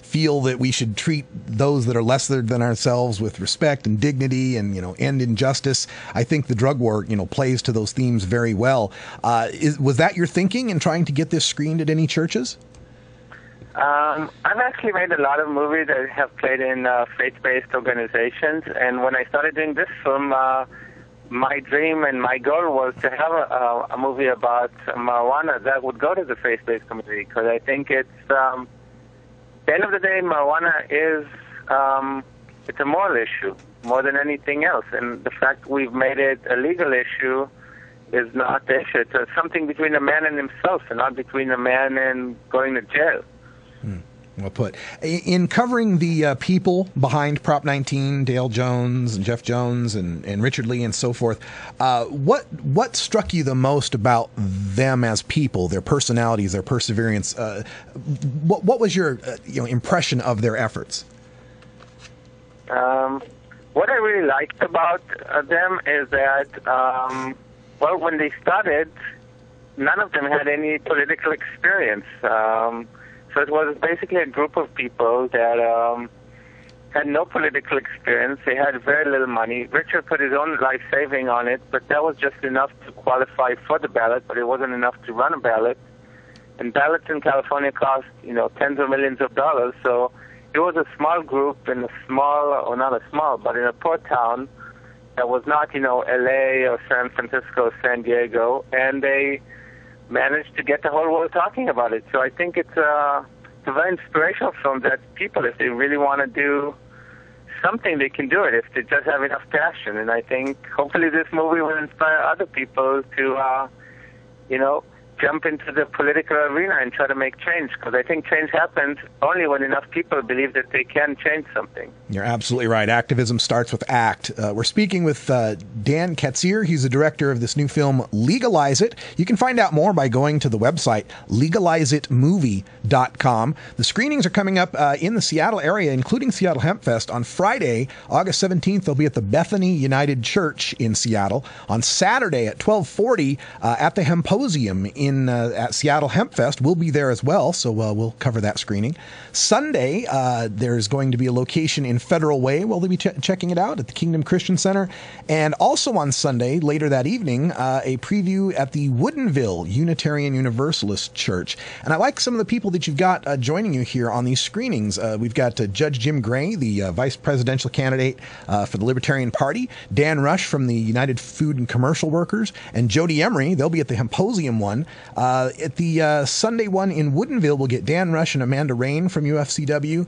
Speaker 8: feel that we should treat those that are lesser than ourselves with respect and dignity, and end injustice. I think the drug war plays to those themes very well. Was that your thinking in trying to get this screened at any churches?
Speaker 24: I've actually made a lot of movies that have played in faith-based organizations, and when I started doing this film, my dream and my goal was to have a movie about marijuana that would go to the faith-based community, because I think it's, at the end of the day, marijuana is, it's a moral issue more than anything else, and the fact we've made it a legal issue is not the issue. It's something between a man and himself, and not between a man and going to jail.
Speaker 8: Well put. In covering the people behind Prop 19, Dale Jones and Jeff Jones and Richard Lee and so forth, what struck you the most about them as people, their personalities, their perseverance? What was your impression of their efforts?
Speaker 24: What I really liked about them is that, when they started, none of them had any political experience. So it was basically a group of people that had no political experience. They had very little money. Richard put his own life saving on it, but that was just enough to qualify for the ballot, but it wasn't enough to run a ballot. And ballots in California cost, tens of millions of dollars. So it was a small group in a small, or not a small, but in a poor town that was not, L.A. or San Francisco or San Diego, and they managed to get the whole world talking about it. So I think it's a very inspirational film that people, if they really want to do something, they can do it if they just have enough passion. And I think hopefully this movie will inspire other people to, jump into the political arena and try to make change, because I think change happens only when enough people believe that they can change something.
Speaker 8: You're absolutely right. Activism starts with ACT. We're speaking with Dan Katzir. He's the director of this new film, Legalize It. You can find out more by going to the website, legalizeitmovie.com. The screenings are coming up in the Seattle area, including Seattle Hemp Fest. On Friday, August 17th, they'll be at the Bethany United Church in Seattle. On Saturday at 12:40 at the Hemposium at Seattle Hemp Fest. We'll be there as well, so we'll cover that screening. Sunday, there's going to be a location in Federal Way. We'll be checking it out at the Kingdom Christian Center. And also on Sunday, later that evening, a preview at the Woodinville Unitarian Universalist Church. And I like some of the people that you've got joining you here on these screenings. We've got Judge Jim Gray, the vice presidential candidate for the Libertarian Party, Dan Rush from the United Food and Commercial Workers, and Jody Emery. They'll be at the Hemposium one. At the Sunday one in Woodinville, we'll get Dan Rush and Amanda Rain from UFCW,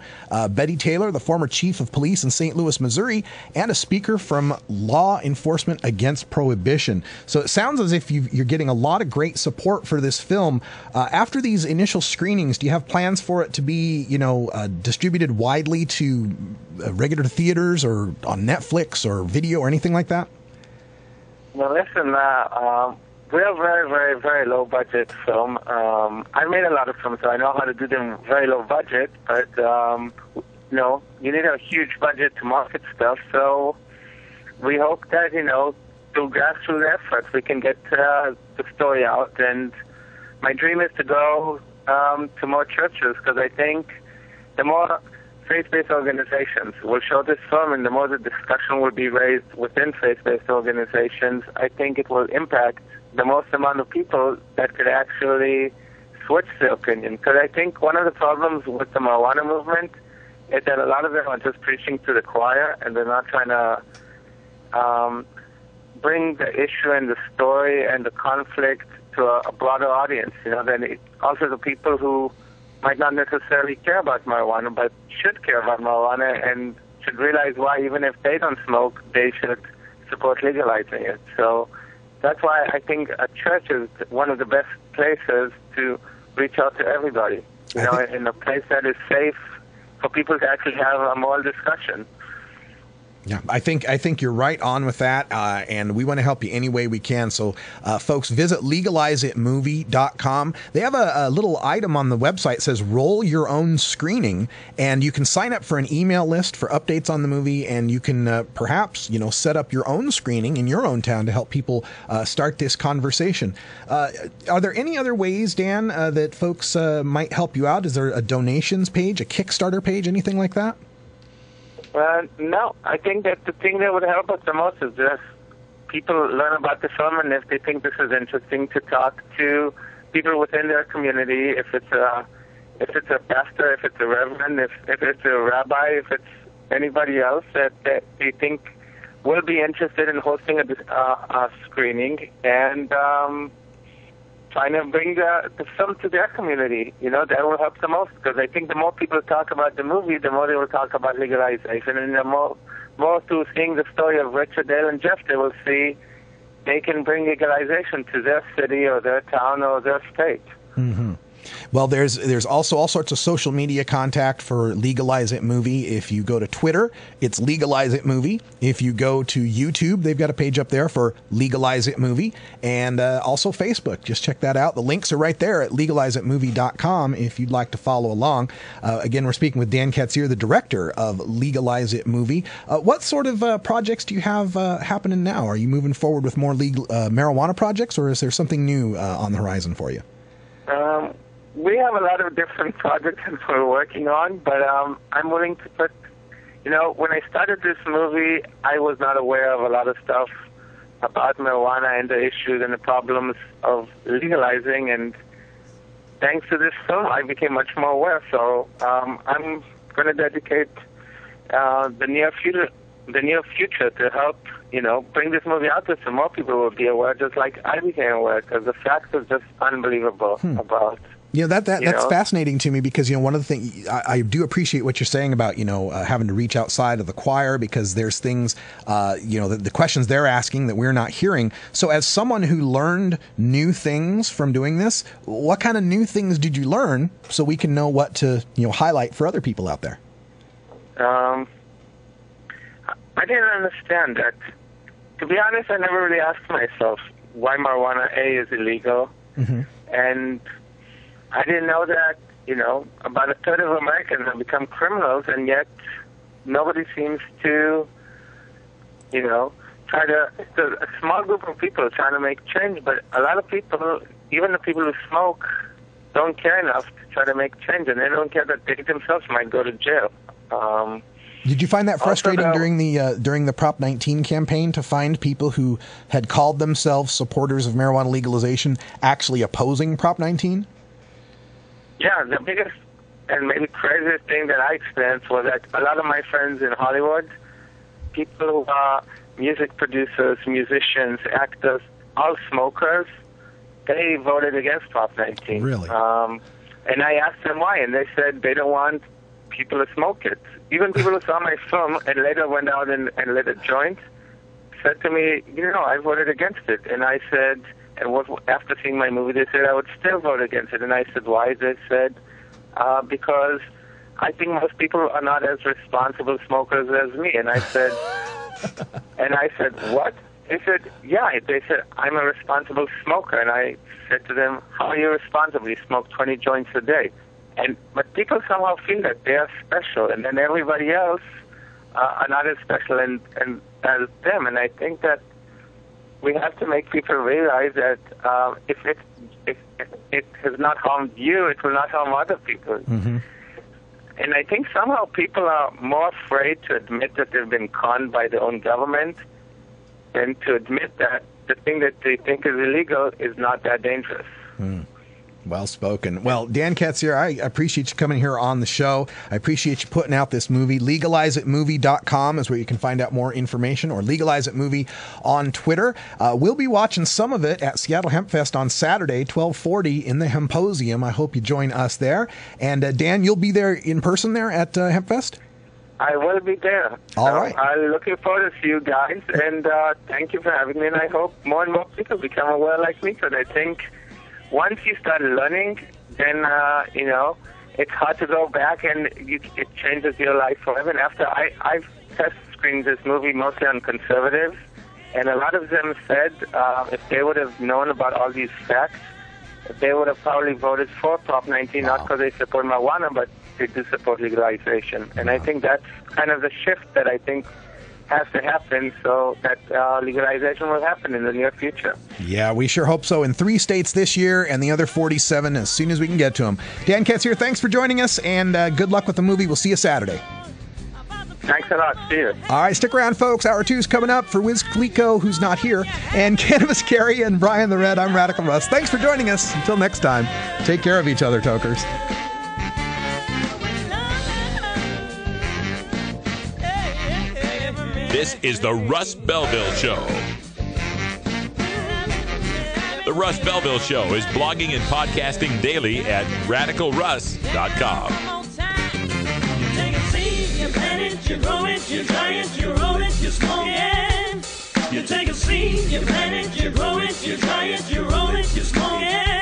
Speaker 8: Betty Taylor, the former chief of police in St. Louis, Missouri, and a speaker from Law Enforcement Against Prohibition. So it sounds as if you're getting a lot of great support for this film. After these initial screenings, do you have plans for it to be, distributed widely to regular theaters or on Netflix or video or anything like that?
Speaker 24: Well, listen, we're a very, very, very low budget film. I made a lot of films, so I know how to do them very low budget, but, you need a huge budget to market stuff. So we hope that, through grassroots efforts, we can get the story out. And my dream is to go to more churches, because I think the more faith-based organizations will show this film and the more the discussion will be raised within faith-based organizations, I think it will impact the most amount of people that could actually switch their opinion. Because I think one of the problems with the marijuana movement is that a lot of them are just preaching to the choir, and they're not trying to bring the issue and the story and the conflict to a broader audience. Then also the people who might not necessarily care about marijuana, but should care about marijuana and should realize why, even if they don't smoke, they should support legalizing it. So that's why I think a church is one of the best places to reach out to everybody, in a place that is safe for people to actually have a moral discussion.
Speaker 8: Yeah, I think you're right on with that, and we want to help you any way we can. So, folks, visit legalizeitmovie.com. They have a little item on the website that says roll your own screening, and you can sign up for an email list for updates on the movie, and you can perhaps, set up your own screening in your own town to help people start this conversation. Are there any other ways, Dan, that folks might help you out? Is there a donations page, a Kickstarter page, anything like that?
Speaker 24: No, I think that the thing that would help us the most is just people learn about the film, and if they think this is interesting, to talk to people within their community. If it's a pastor, if it's a reverend, if it's a rabbi, if it's anybody else that they think will be interested in hosting a screening, and trying to bring the film to their community. That will help the most, because I think the more people talk about the movie, the more they will talk about legalization, and the more through seeing the story of Richard, Dale, and Jeff, they will see they can bring legalization to their city or their town or their state.
Speaker 8: Mm-hmm. Well, there's also all sorts of social media contact for Legalize It Movie. If you go to Twitter, it's Legalize It Movie. If you go to YouTube, they've got a page up there for Legalize It Movie, and also Facebook. Just check that out. The links are right there at legalizeitmovie.com if you'd like to follow along. Again, we're speaking with Dan Ketzier, the director of Legalize It Movie. What sort of projects do you have happening now? Are you moving forward with more marijuana projects, or is there something new on the horizon for you?
Speaker 24: We have a lot of different projects that we're working on, but I'm willing to put, when I started this movie, I was not aware of a lot of stuff about marijuana and the issues and the problems of legalizing, and thanks to this film, I became much more aware. So I'm going to dedicate the near future to help, bring this movie out there so more people will be aware, just like I became aware, because the facts are just unbelievable about.
Speaker 8: That's fascinating to me, because one of the things I do appreciate what you're saying about having to reach outside of the choir, because there's things the questions they're asking that we're not hearing. So as someone who learned new things from doing this, what kind of new things did you learn so we can know what to highlight for other people out there?
Speaker 24: I didn't understand that. To be honest, I never really asked myself why marijuana is illegal, and I didn't know that, about a third of Americans have become criminals, and yet nobody seems to, try to, a small group of people trying to make change, but a lot of people, even the people who smoke, don't care enough to try to make change, and they don't care that they themselves might go to jail.
Speaker 8: Did you find that frustrating during the Prop 19 campaign, to find people who had called themselves supporters of marijuana legalization actually opposing Prop 19?
Speaker 24: Yeah, the biggest and maybe craziest thing that I experienced was that a lot of my friends in Hollywood, people who are music producers, musicians, actors, all smokers, they voted against Prop 19.
Speaker 8: Really?
Speaker 24: And I asked them why, and they said they don't want people to smoke it. Even people who saw my film and later went out and lit a joint said to me, I voted against it. And I said, after seeing my movie, they said I would still vote against it. And I said, why? They said, because I think most people are not as responsible smokers as me. And I said, what? They said, yeah. They said, I'm a responsible smoker. And I said to them, how are you responsible? You smoke 20 joints a day. But people somehow feel that they are special, and then everybody else are not as special as them. And I think that we have to make people realize that if it has not harmed you, it will not harm other people. And I think somehow people are more afraid to admit that they've been conned by their own government than to admit that the thing that they think is illegal is not that dangerous.
Speaker 8: Well spoken. Well, Dan Ketzier, I appreciate you coming here on the show. I appreciate you putting out this movie. LegalizeItMovie.com is where you can find out more information, or Legalize It Movie on Twitter. We'll be watching some of it at Seattle Hemp Fest on Saturday, 1240 in the Hemposium. I hope you join us there. And Dan, you'll be there in person there at Hemp Fest?
Speaker 24: I will be there.
Speaker 8: All right.
Speaker 24: I'm looking forward to see you guys, and thank you for having me, and I hope more and more people become aware like me, because I think once you start learning, then, it's hard to go back, and it changes your life forever. And after I've test screened this movie mostly on conservatives, and a lot of them said if they would have known about all these facts, they would have probably voted for Prop 19, not because they support marijuana, but they do support legalization. And I think that's kind of the shift that I think has to happen, so that legalization will happen in the near future.
Speaker 8: Yeah, we sure hope so. In 3 states this year, and the other 47 as soon as we can get to them. Dan Ketzier, thanks for joining us, and good luck with the movie. We'll see you Saturday.
Speaker 24: Thanks a lot. See you.
Speaker 8: All right, stick around, folks. Hour 2 is coming up for Wiz Khalifa, who's not here, and Cannabis Carrie and Brian the Red. I'm Radical Russ. Thanks for joining us. Until next time, take care of each other, tokers.
Speaker 2: This is the Russ Belville Show. The Russ Belville Show is blogging and podcasting daily at RadicalRuss.com.
Speaker 3: You take a seed, you plant it, you grow it, you dry it, you roll it, you smoke it. You take a seed, you plant it, you grow it, you dry it, you roll it, you smoke it.